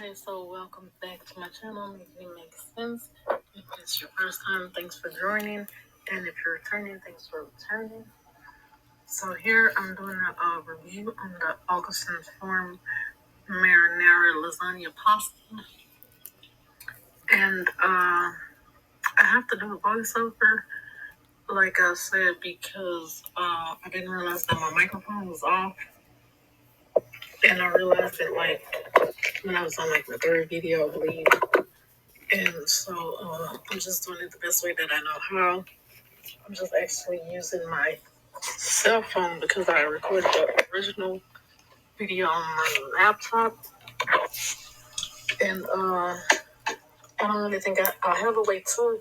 Hey, so welcome back to my channel, Making It Make Sense. If it's your first time, thanks for joining. And if you're returning, thanks for returning. So here I'm doing a review on the Augason Farm Marinara lasagna pasta. And I have to do a voiceover, like I said, because I didn't realize that my microphone was off. And I realized it like when I was on like the third video, I believe. And so I'm just doing it the best way that I know how. I'm just actually using my cell phone because I recorded the original video on my laptop. And I don't really think I have a way to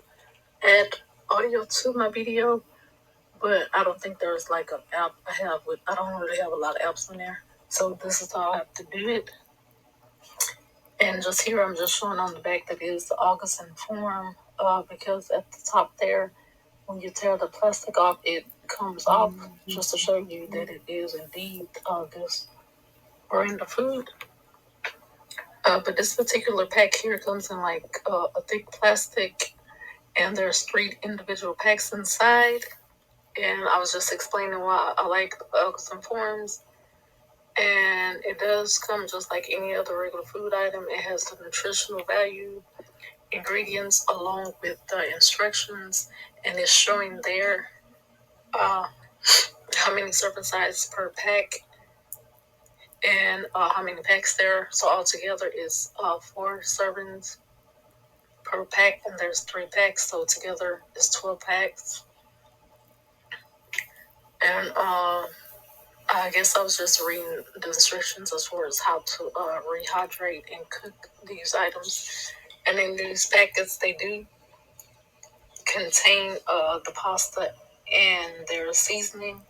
add audio to my video, but I don't think there's like an app I don't really have a lot of apps on there. So this is how I have to do it. And just here I'm just showing on the back that it is the Augason form, because at the top there, when you tear the plastic off, it comes off, just to show you that it is indeed this brand of food. But this particular pack here comes in like a thick plastic, and there's 3 individual packs inside. And I was just explaining why I like Augason forms. And it does come just like any other regular food item. It has the nutritional value, ingredients along with the instructions, and it's showing there how many serving sizes per pack and how many packs there. So altogether is 4 servings per pack, and there's 3 packs, so together is 12 packs. And I guess I was just reading the instructions as far as how to rehydrate and cook these items. And in these packets, they do contain the pasta and their seasoning.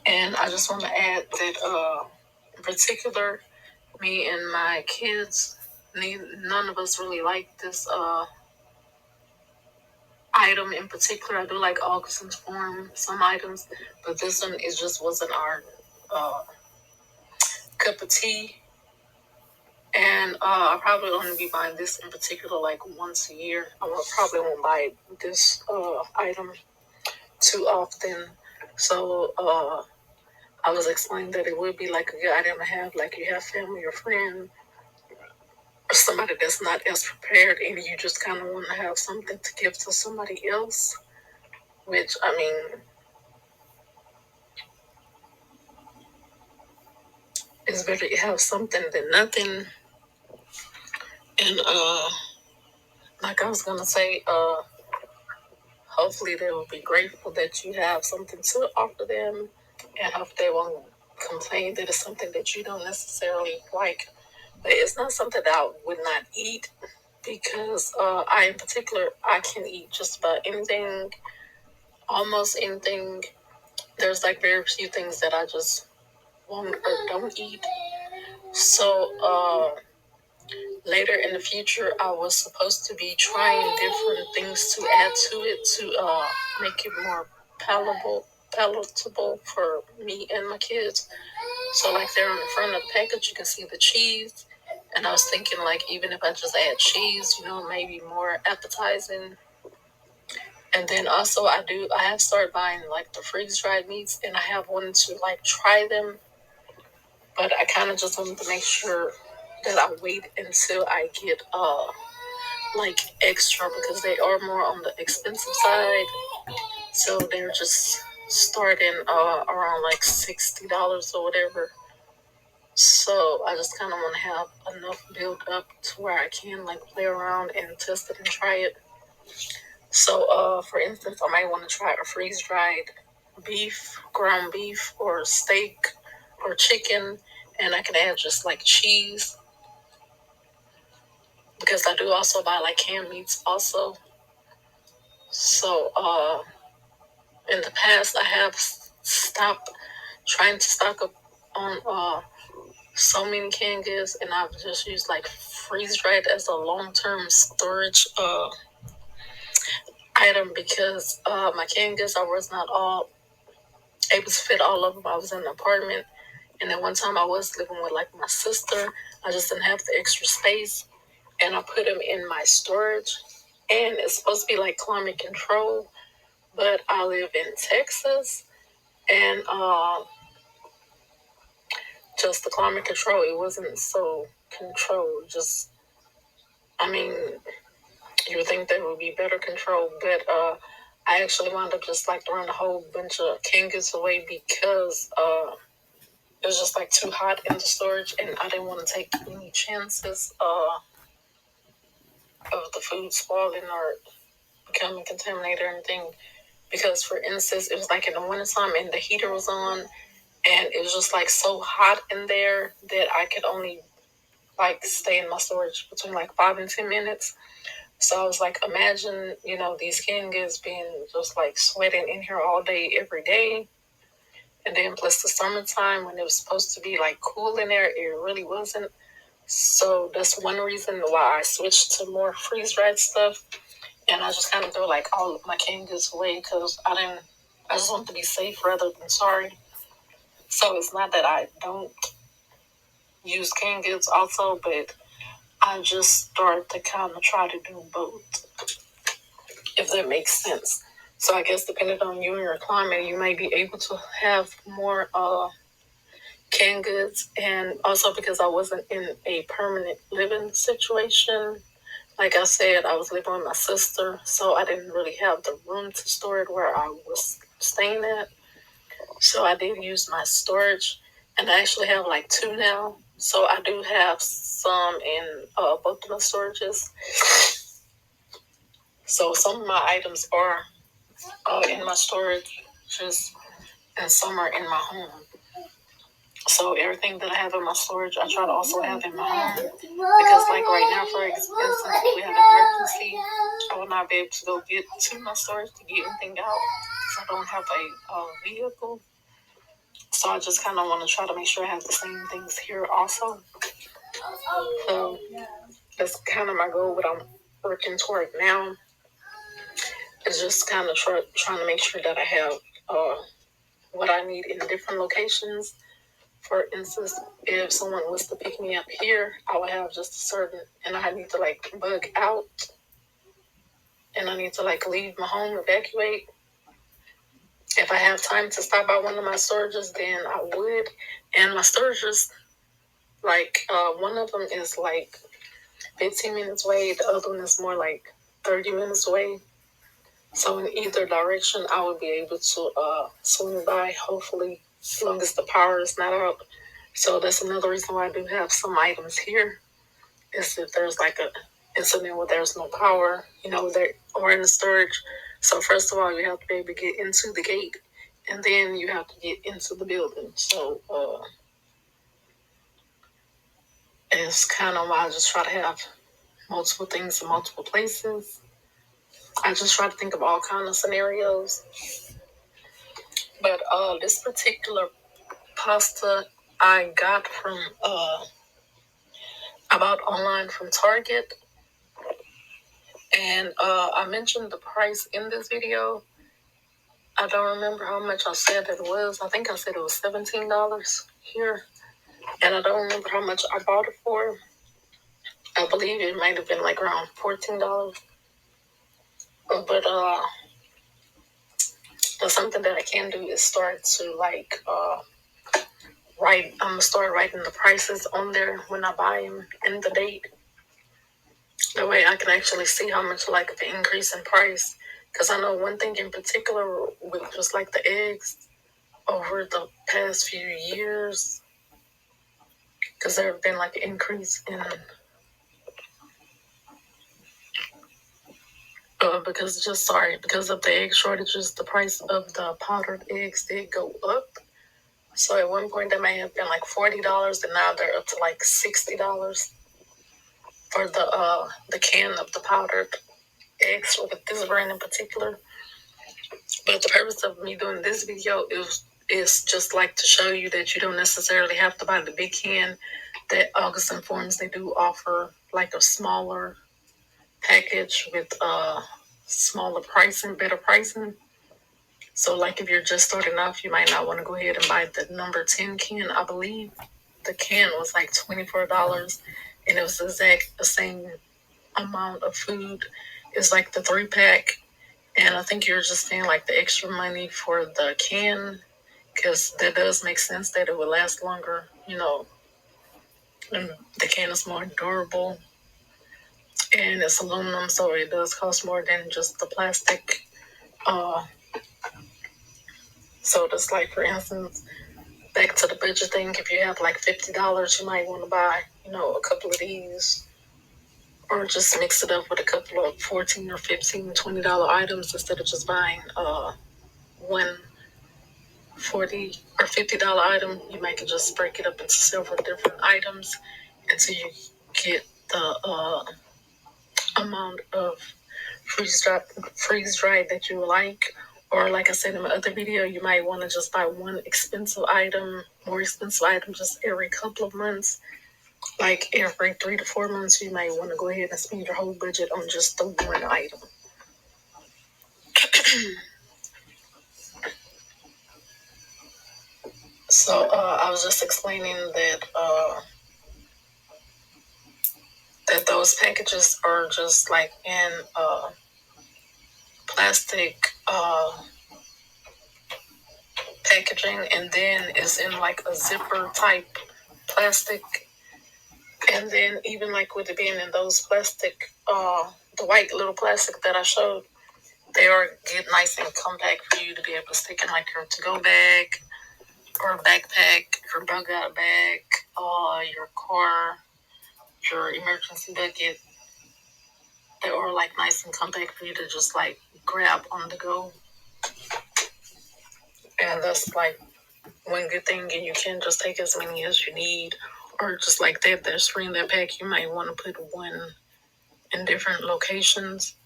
And I just want to add that in particular, me and my kids, none of us really like this item in particular. I do like Augason's form, some items, but this one wasn't our cup of tea. And I'll probably only be buying this in particular like once a year. Probably won't buy this item too often. So I was explaining that it would be like a good item to have, like you have family or friend or somebody that's not as prepared, and you just kind of want to have something to give to somebody else. Which, I mean, it's better to have something than nothing. And like I was gonna say, hopefully they will be grateful that you have something to offer them, and hope they won't complain that it's something that you don't necessarily like. But it's not something that I would not eat, because I in particular, I can eat just about anything, almost anything. There's like very few things that I just won't or don't eat. So later in the future, I was supposed to be trying different things to add to it to make it more palatable for me and my kids. So like there on the front of the package, you can see the cheese. And I was thinking like even if I just add cheese, maybe more appetizing. And then also I have started buying like the freeze dried meats, and I have wanted to like try them, but I kind of just wanted to make sure that I wait until I get like extra, because they are more on the expensive side. So they're just starting around like $60 or whatever. So I just kind of want to have enough built up to where I can like play around and test it and try it. So for instance, I might want to try a freeze dried beef, ground beef, or steak, or chicken, and I can add just like cheese, because I do also buy like canned meats also. So in the past, I have stopped trying to stock up on so many canned goods, and I've just used like freeze dried as a long term storage item, because my canned goods I was not all able to fit all of them. I was in an apartment, And then one time I was living with like my sister. I just didn't have the extra space, and I put them in my storage. And it's supposed to be like climate control, but I live in Texas, and just the climate control, it wasn't so controlled. Just, I mean, you would think there would be better control, but I actually wound up just like throwing a whole bunch of canned goods away because it was just like too hot in the storage, and I didn't want to take any chances of the food spoiling or becoming contaminated or anything. Because, for instance, it was like in the wintertime and the heater was on, and it was just like so hot in there that I could only like stay in my storage between like 5 and 10 minutes. So I was like, imagine, these canned goods being just like sweating in here all day, every day. And then plus the summertime when it was supposed to be like cool in there, it really wasn't. So that's one reason why I switched to more freeze dried stuff. And I just kind of threw like all of my canned goods away because I just want to be safe rather than sorry. So it's not that I don't use canned goods also, but I just started to kind of try to do both, if that makes sense. So I guess depending on you and your climate, you may be able to have more canned goods. And also because I wasn't in a permanent living situation, like I said, I was living with my sister, so I didn't really have the room to store it where I was staying at. So I did use my storage, and I actually have like two now. So I do have some in both of my storages. So some of my items are in my storage, and some are in my home. So everything that I have in my storage, I try to also have in my home. Because like right now, for instance, if we have an emergency, I will not be able to go get to my storage to get anything out because I don't have a vehicle. So I just kind of want to try to make sure I have the same things here also. So that's kind of my goal, what I'm working toward now. Is just kind of trying to make sure that I have what I need in different locations. For instance, if someone was to pick me up here, I would have just a certain, and I need to like bug out, and I need to like leave my home, evacuate. If I have time to stop by one of my storages, then I would. And my storages, like one of them is like 15 minutes away, the other one is more like 30 minutes away. So in either direction, I would be able to swing by, hopefully, as long as the power is not out. So that's another reason why I do have some items here, is if there's like a incident where there's no power, or in the storage. So first of all, you have to be able to get into the gate, and then you have to get into the building. So it's kind of why I just try to have multiple things in multiple places. I just try to think of all kinds of scenarios. But this particular pasta I got from I bought online from Target, and I mentioned the price in this video. I don't remember how much I said it was. I think I said it was $17 here, and I don't remember how much I bought it for. I believe it might have been like around $14. But something that I can do is start to like I'm gonna start writing the prices on there when I buy them and the date. That way I can actually see how much like the increase in price. Because I know one thing in particular with just like the eggs over the past few years, because there have been like an increase in because of the egg shortages, the price of the powdered eggs did go up. So at one point they may have been like $40, and now they're up to like $60 for the can of the powdered eggs with this brand in particular. But the purpose of me doing this video is just like to show you that you don't necessarily have to buy the big can. That Augason Farms, they do offer like a smaller package with smaller pricing, better pricing. So like if you're just starting off, you might not want to go ahead and buy the number 10 can. I believe the can was like $24, and it was the same amount of food. It's like the 3-pack, and I think you're just paying like the extra money for the can, because that does make sense that it would last longer, and the can is more durable, and it's aluminum, so it does cost more than just the plastic. So just like, for instance, back to the budget thing, if you have like $50, you might want to buy, a couple of these, or just mix it up with a couple of 14 or 15, $20 items instead of just buying one $40 or $50 item. You might just break it up into several different items until you get the amount of freeze dried that you like. Or like I said in my other video, you might want to just buy one more expensive item just every couple of months. Like every 3 to 4 months, you might want to go ahead and spend your whole budget on just the one item. So I was just explaining that those packages are just like in plastic packaging, and then it's in like a zipper type plastic. And then even like with it being in those plastic, the white little plastic that I showed, they are get nice and compact for you to be able to stick in like your to-go bag or backpack, your bug out bag, your car, your emergency bucket. They are like nice and compact for you to just like grab on the go. And that's like one good thing, and you can just take as many as you need. Or just like that screen, that pack, you might want to put one in different locations.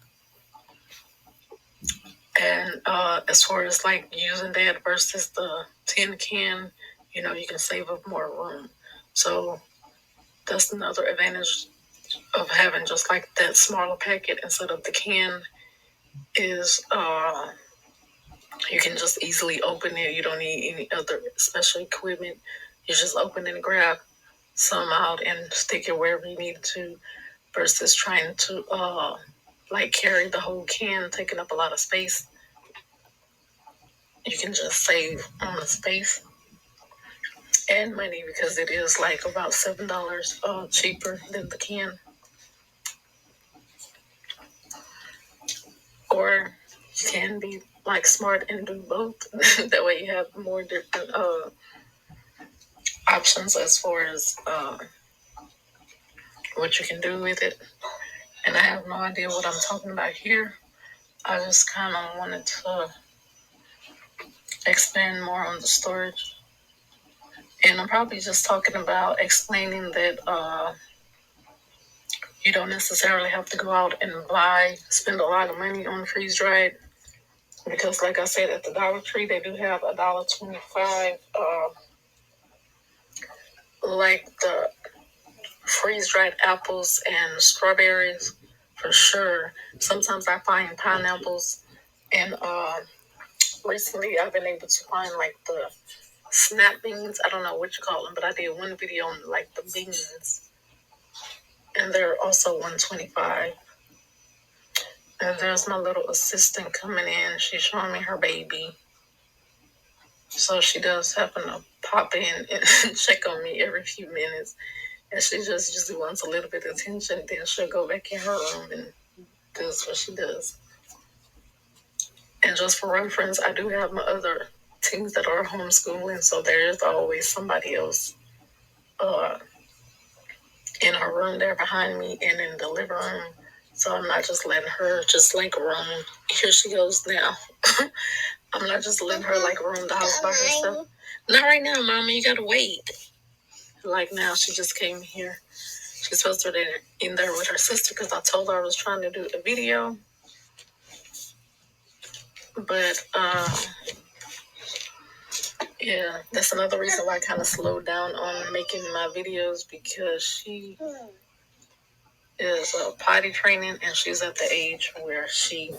And as far as like using that versus the tin can, you can save up more room. So that's another advantage of having just like that smaller packet instead of the can, is you can just easily open it. You don't need any other special equipment. You just open and grab some out and stick it wherever you need to, versus trying to like carry the whole can, taking up a lot of space. You can just save on the space and money, because it is like about $7 cheaper than the can. Or you can be like smart and do both. That way you have more different options as far as what you can do with it. And I have no idea what I'm talking about here. I just kind of wanted to expand more on the storage. And I'm probably just talking about explaining that you don't necessarily have to go out and spend a lot of money on freeze dried. Because like I said, at the Dollar Tree, they do have $1.25, like the freeze dried apples and strawberries for sure. Sometimes I find pineapples, and recently I've been able to find like the snap beans. I don't know what you call them, but I did one video on like the beans, and they're also $1.25. And there's my little assistant coming in. She's showing me her baby. So she does happen to pop in and check on me every few minutes. And she just usually wants a little bit of attention. Then she'll go back in her room and does what she does. And just for reference, I do have my other teens that are homeschooling. So there is always somebody else in her room there behind me and in the living room. So I'm not just letting her just like roam. Here she goes now. I'm not just letting her like roam the house by herself. Not right now, Mama. You gotta wait. Like now, she just came here. She's supposed to be in there with her sister because I told her I was trying to do a video. But yeah, that's another reason why I kind of slowed down on making my videos, because she is potty training and she's at the age where she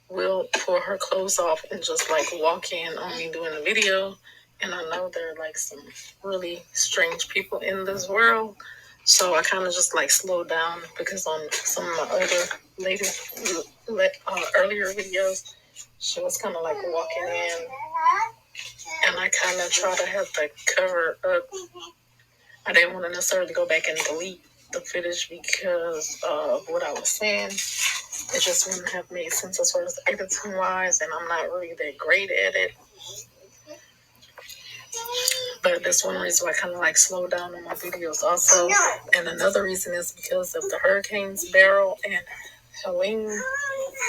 will pull her clothes off and just like walk in on me doing the video. And I know there are like some really strange people in this world. So I kind of just like slowed down because on some of my earlier videos, she was kind of like walking in, and I kind of try to have to cover up. I didn't want to necessarily go back and delete the footage because of what I was saying. It just wouldn't have made sense as far as editing wise, and I'm not really that great at it. But that's one reason why I kind of like slow down on my videos also. And another reason is because of the hurricanes Beryl and Helene.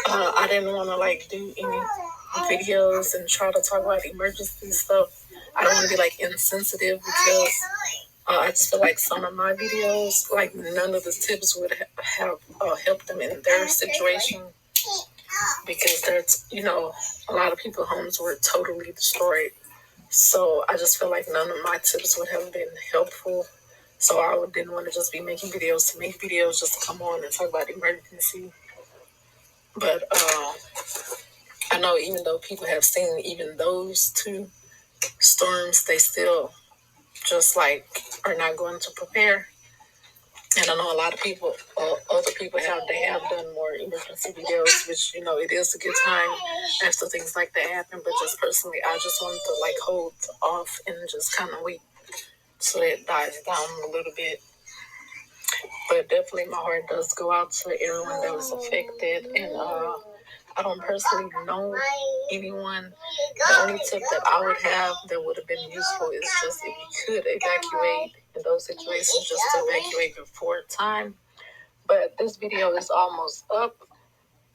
I didn't want to like do any videos and try to talk about emergency stuff. I don't want to be like insensitive because I just feel like some of my videos, like none of the tips would have helped them in their situation because there's, a lot of people's homes were totally destroyed. So I just feel like none of my tips would have been helpful. So I didn't want to just be making videos to make videos just to come on and talk about emergency. But I know even though people have seen even those two storms, they still just like are not going to prepare. And I know a lot of people, other people they have done more emergency videos, which, it is a good time after things like that happen. But just personally, I just wanted to like hold off and just kind of wait so it dies down a little bit. But definitely my heart does go out to everyone that was affected. And I don't personally know anyone. The only tip that I would have that would have been useful is just if you could evacuate in those situations, just to evacuate before time. But this video is almost up.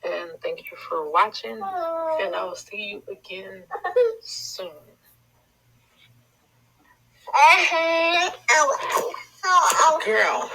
And thank you for watching. And I will see you again soon. Girl.